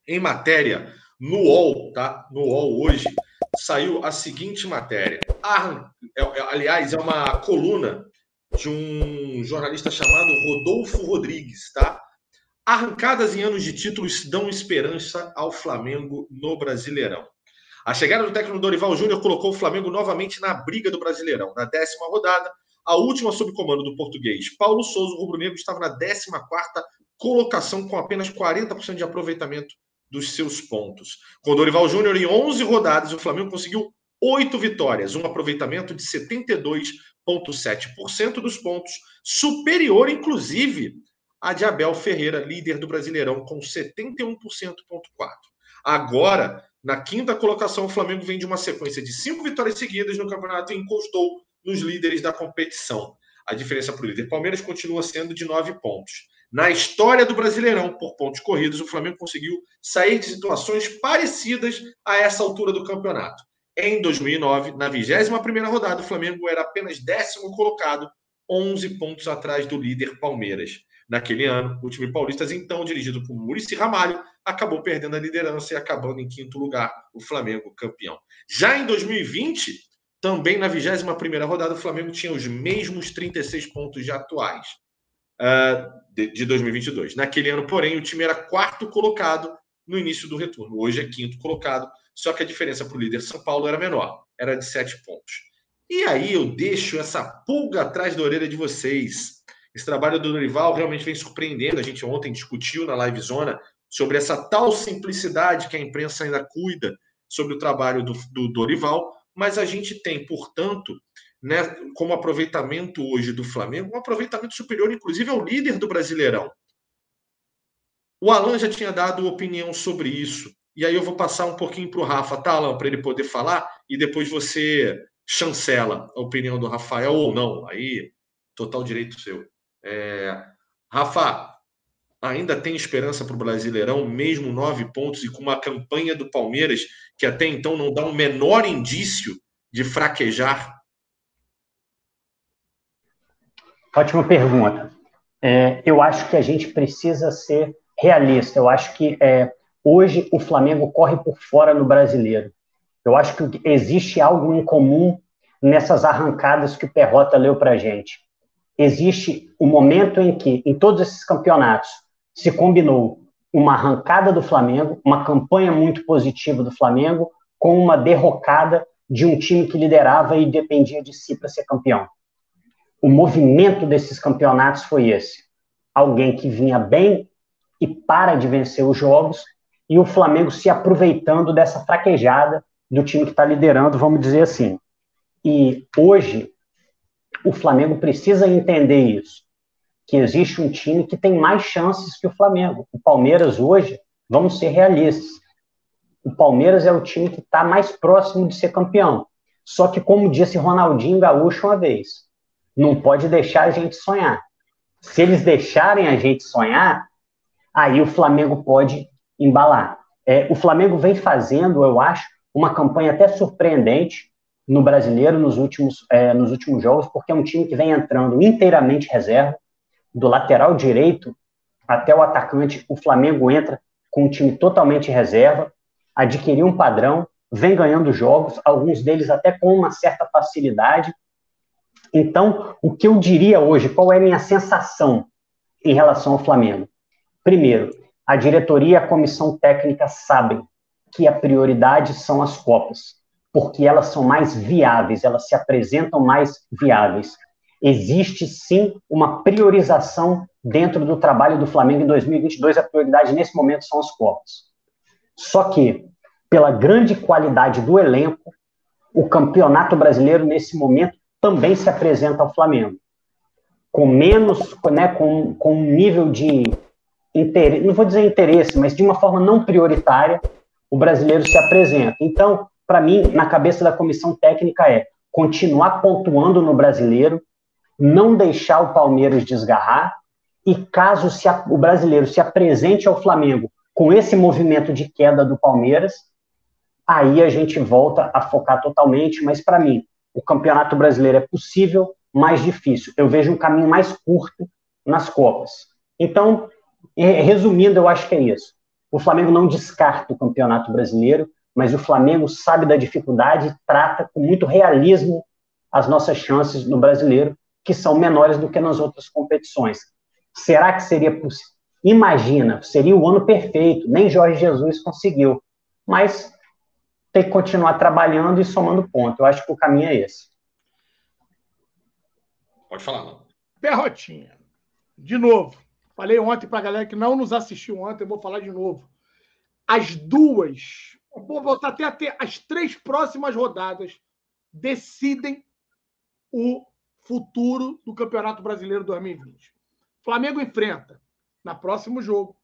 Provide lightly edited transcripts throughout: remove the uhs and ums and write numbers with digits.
Em matéria, no UOL, tá? No UOL hoje, saiu a seguinte matéria. Aliás, é uma coluna de um jornalista chamado Rodolfo Rodrigues, tá? Arrancadas em anos de títulos dão esperança ao Flamengo no Brasileirão. A chegada do técnico Dorival Júnior colocou o Flamengo novamente na briga do Brasileirão. Na 10ª rodada, a última sob comando do português Paulo Souza, o rubro-negro estava na 14ª colocação com apenas 40% de aproveitamento dos seus pontos. Com Dorival Júnior, em 11 rodadas, o Flamengo conseguiu 8 vitórias, um aproveitamento de 72,7% dos pontos, superior, inclusive, a de Abel Ferreira, líder do Brasileirão, com 71,4%. Agora, na 5ª colocação, o Flamengo vem de uma sequência de 5 vitórias seguidas no campeonato e encostou nos líderes da competição. A diferença para o líder Palmeiras continua sendo de 9 pontos. Na história do Brasileirão, por pontos corridos, o Flamengo conseguiu sair de situações parecidas a essa altura do campeonato. Em 2009, na 21ª rodada, o Flamengo era apenas 10º colocado, 11 pontos atrás do líder Palmeiras. Naquele ano, o time paulista, então dirigido por Muricy Ramalho, acabou perdendo a liderança e acabando em 5º lugar, o Flamengo campeão. Já em 2020, também na 21ª rodada, o Flamengo tinha os mesmos 36 pontos de atuais de 2022. Naquele ano, porém, o time era 4º colocado no início do retorno. Hoje é 5º colocado, só que a diferença para o líder São Paulo era menor, era de 7 pontos. E aí eu deixo essa pulga atrás da orelha de vocês. Esse trabalho do Dorival realmente vem surpreendendo. A gente ontem discutiu na Live Zona sobre essa tal simplicidade que a imprensa ainda cuida sobre o trabalho do Dorival, mas a gente tem, portanto, né, como aproveitamento hoje do Flamengo, um aproveitamento superior, inclusive, ao líder do Brasileirão. O Alan já tinha dado opinião sobre isso, e aí eu vou passar um pouquinho para o Rafa, tá, Alan, para ele poder falar, e depois você chancela a opinião do Rafael ou não, aí total direito seu. Rafa, ainda tem esperança para o Brasileirão, mesmo 9 pontos e com uma campanha do Palmeiras que até então não dá um menor indício de fraquejar? Ótima pergunta. Eu acho que a gente precisa ser realista. Eu acho que hoje o Flamengo corre por fora no Brasileiro. Eu acho que existe algo em comum nessas arrancadas que o Perrota leu para a gente. Existe o momento em que, em todos esses campeonatos, se combinou uma arrancada do Flamengo, uma campanha muito positiva do Flamengo, com uma derrocada de um time que liderava e dependia de si para ser campeão. O movimento desses campeonatos foi esse. Alguém que vinha bem e para de vencer os jogos, e o Flamengo se aproveitando dessa fraquejada do time que está liderando, vamos dizer assim. E hoje, o Flamengo precisa entender isso, que existe um time que tem mais chances que o Flamengo. O Palmeiras hoje, vamos ser realistas, o Palmeiras é o time que está mais próximo de ser campeão. Só que, como disse Ronaldinho Gaúcho uma vez, não pode deixar a gente sonhar. Se eles deixarem a gente sonhar, aí o Flamengo pode embalar. O Flamengo vem fazendo, eu acho, uma campanha até surpreendente no Brasileiro nos últimos jogos, porque é um time que vem entrando inteiramente reserva, do lateral direito até o atacante, o Flamengo entra com um time totalmente reserva, adquiriu um padrão, vem ganhando jogos, alguns deles até com uma certa facilidade. Então, o que eu diria hoje, qual é a minha sensação em relação ao Flamengo? Primeiro, a diretoria e a comissão técnica sabem que a prioridade são as Copas, porque elas são mais viáveis, elas se apresentam mais viáveis. Existe, sim, uma priorização dentro do trabalho do Flamengo em 2022, a prioridade nesse momento são as Copas. Só que, pela grande qualidade do elenco, o Campeonato Brasileiro, nesse momento, também se apresenta ao Flamengo. Com menos, né, com um nível de interesse, não vou dizer interesse, mas de uma forma não prioritária, o brasileiro se apresenta. Então, para mim, na cabeça da comissão técnica continuar pontuando no brasileiro, não deixar o Palmeiras desgarrar, e caso o brasileiro se apresente ao Flamengo com esse movimento de queda do Palmeiras, aí a gente volta a focar totalmente, mas para mim, o Campeonato Brasileiro é possível, mais difícil. Eu vejo um caminho mais curto nas Copas. Então, resumindo, eu acho que é isso. O Flamengo não descarta o Campeonato Brasileiro, mas o Flamengo sabe da dificuldade e trata com muito realismo as nossas chances no Brasileiro, que são menores do que nas outras competições. Será que seria possível? Imagina, seria o ano perfeito, nem Jorge Jesus conseguiu, mas tem que continuar trabalhando e somando ponto. Eu acho que o caminho é esse. Pode falar, não. Perrotinha, de novo, falei ontem para a galera que não nos assistiu ontem, eu vou falar de novo. As duas, vou voltar até as 3 próximas rodadas decidem o futuro do Campeonato Brasileiro 2020. Flamengo enfrenta, no próximo jogo,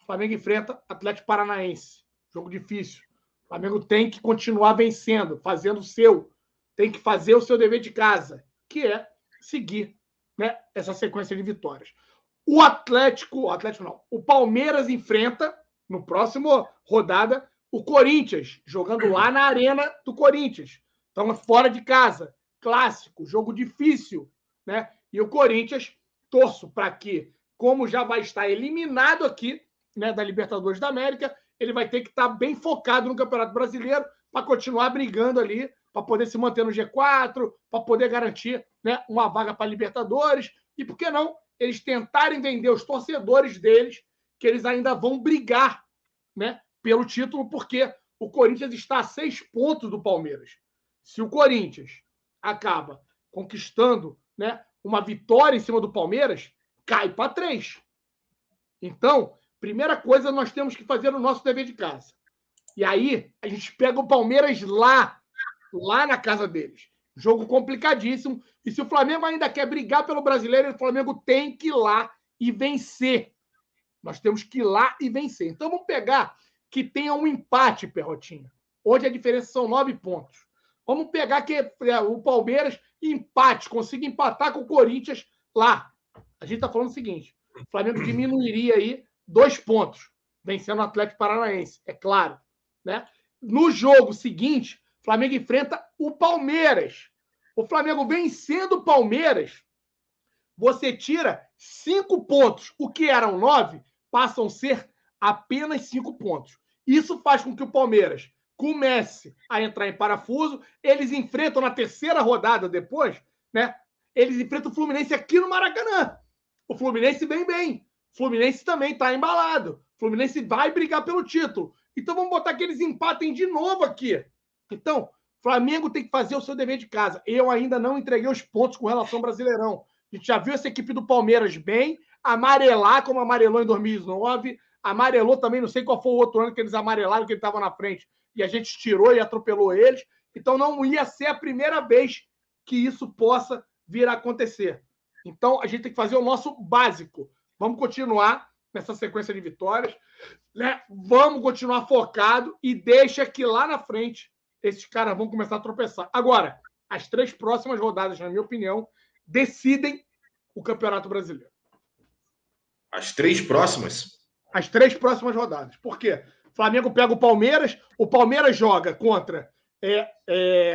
Flamengo enfrenta Atlético Paranaense. Jogo difícil. O Flamengo tem que continuar vencendo, fazendo o seu. Tem que fazer o seu dever de casa, que é seguir, né, essa sequência de vitórias. O Palmeiras enfrenta, no próximo rodada, o Corinthians, jogando lá na arena do Corinthians. Então, fora de casa. Clássico, jogo difícil, né? E o Corinthians, torço para que, como já vai estar eliminado aqui, né, da Libertadores da América, ele vai ter que estar bem focado no Campeonato Brasileiro para continuar brigando ali, para poder se manter no G4, para poder garantir, né, uma vaga para a Libertadores. E por que não eles tentarem vender os torcedores deles, que eles ainda vão brigar, né, pelo título, porque o Corinthians está a 6 pontos do Palmeiras. Se o Corinthians acaba conquistando, né, uma vitória em cima do Palmeiras, cai para 3. Então, primeira coisa, nós temos que fazer o nosso dever de casa. E aí, a gente pega o Palmeiras lá na casa deles. Jogo complicadíssimo. E se o Flamengo ainda quer brigar pelo Brasileiro, o Flamengo tem que ir lá e vencer. Nós temos que ir lá e vencer. Então, vamos pegar que tenha um empate, Perrotinha. Hoje a diferença são 9 pontos. Vamos pegar que o Palmeiras empate, consiga empatar com o Corinthians lá. A gente está falando o seguinte, o Flamengo diminuiria aí 2 pontos, vencendo o Atlético Paranaense, é claro, né? No jogo seguinte, o Flamengo enfrenta o Palmeiras. O Flamengo vencendo o Palmeiras, você tira 5 pontos. O que eram 9 passam a ser apenas 5 pontos. Isso faz com que o Palmeiras comece a entrar em parafuso. Eles enfrentam na terceira rodada depois, né? Eles enfrentam o Fluminense aqui no Maracanã. O Fluminense vem bem. O Fluminense também está embalado. O Fluminense vai brigar pelo título. Então vamos botar que eles empatem de novo aqui. Então, o Flamengo tem que fazer o seu dever de casa. Eu ainda não entreguei os pontos com relação ao Brasileirão. A gente já viu essa equipe do Palmeiras bem, amarelar como amarelou em 2009, amarelou também, não sei qual foi o outro ano que eles amarelaram, que ele estava na frente, e a gente tirou e atropelou eles. Então não ia ser a primeira vez que isso possa vir a acontecer. Então a gente tem que fazer o nosso básico. Vamos continuar nessa sequência de vitórias, né? Vamos continuar focado e deixa que lá na frente esses caras vão começar a tropeçar. Agora, as 3 próximas rodadas, na minha opinião, decidem o Campeonato Brasileiro. As 3 próximas? As 3 próximas rodadas. Por quê? O Flamengo pega o Palmeiras joga contra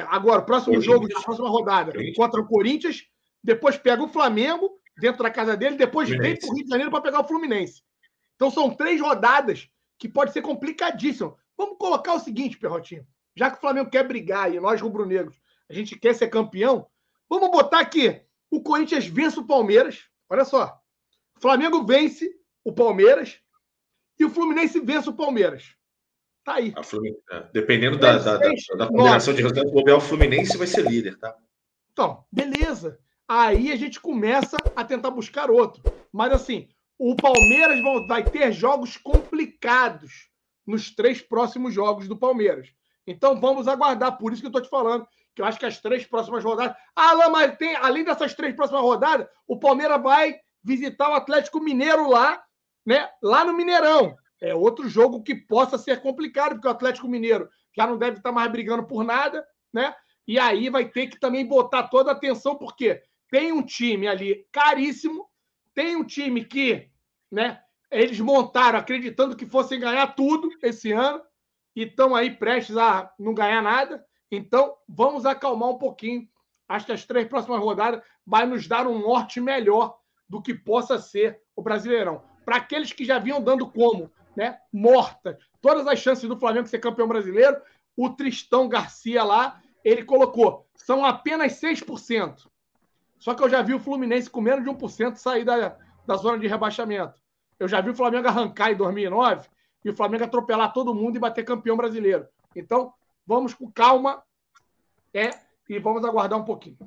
agora, o próximo jogo da próxima rodada, contra o Corinthians, depois pega o Flamengo dentro da casa dele, depois vem para o Rio de Janeiro para pegar o Fluminense. Então são 3 rodadas que pode ser complicadíssimo. Vamos colocar o seguinte, Perrotinho, já que o Flamengo quer brigar e nós rubro-negros, a gente quer ser campeão, vamos botar que o Corinthians vence o Palmeiras, olha só, o Flamengo vence o Palmeiras e o Fluminense vence o Palmeiras. Tá aí. Dependendo da combinação de resultados, o Fluminense vai ser líder, tá? Então, beleza. Aí a gente começa a tentar buscar outro. Mas assim, o Palmeiras vai ter jogos complicados nos 3 próximos jogos do Palmeiras. Então vamos aguardar. Por isso que eu estou te falando, que eu acho que as 3 próximas rodadas... Alan, mas além dessas 3 próximas rodadas, o Palmeiras vai visitar o Atlético Mineiro lá, né? Lá no Mineirão. É outro jogo que possa ser complicado, porque o Atlético Mineiro já não deve estar mais brigando por nada, né? E aí vai ter que também botar toda a atenção, porque tem um time ali caríssimo, tem um time que, né, eles montaram acreditando que fossem ganhar tudo esse ano e estão aí prestes a não ganhar nada. Então, vamos acalmar um pouquinho. Acho que as 3 próximas rodadas vai nos dar um norte melhor do que possa ser o Brasileirão. Para aqueles que já vinham dando como né, mortas. Todas as chances do Flamengo ser campeão brasileiro, o Tristão Garcia lá, ele colocou, são apenas 6%. Só que eu já vi o Fluminense com menos de 1% sair da zona de rebaixamento. Eu já vi o Flamengo arrancar em 2009 e o Flamengo atropelar todo mundo e bater campeão brasileiro. Então, vamos com calma e vamos aguardar um pouquinho.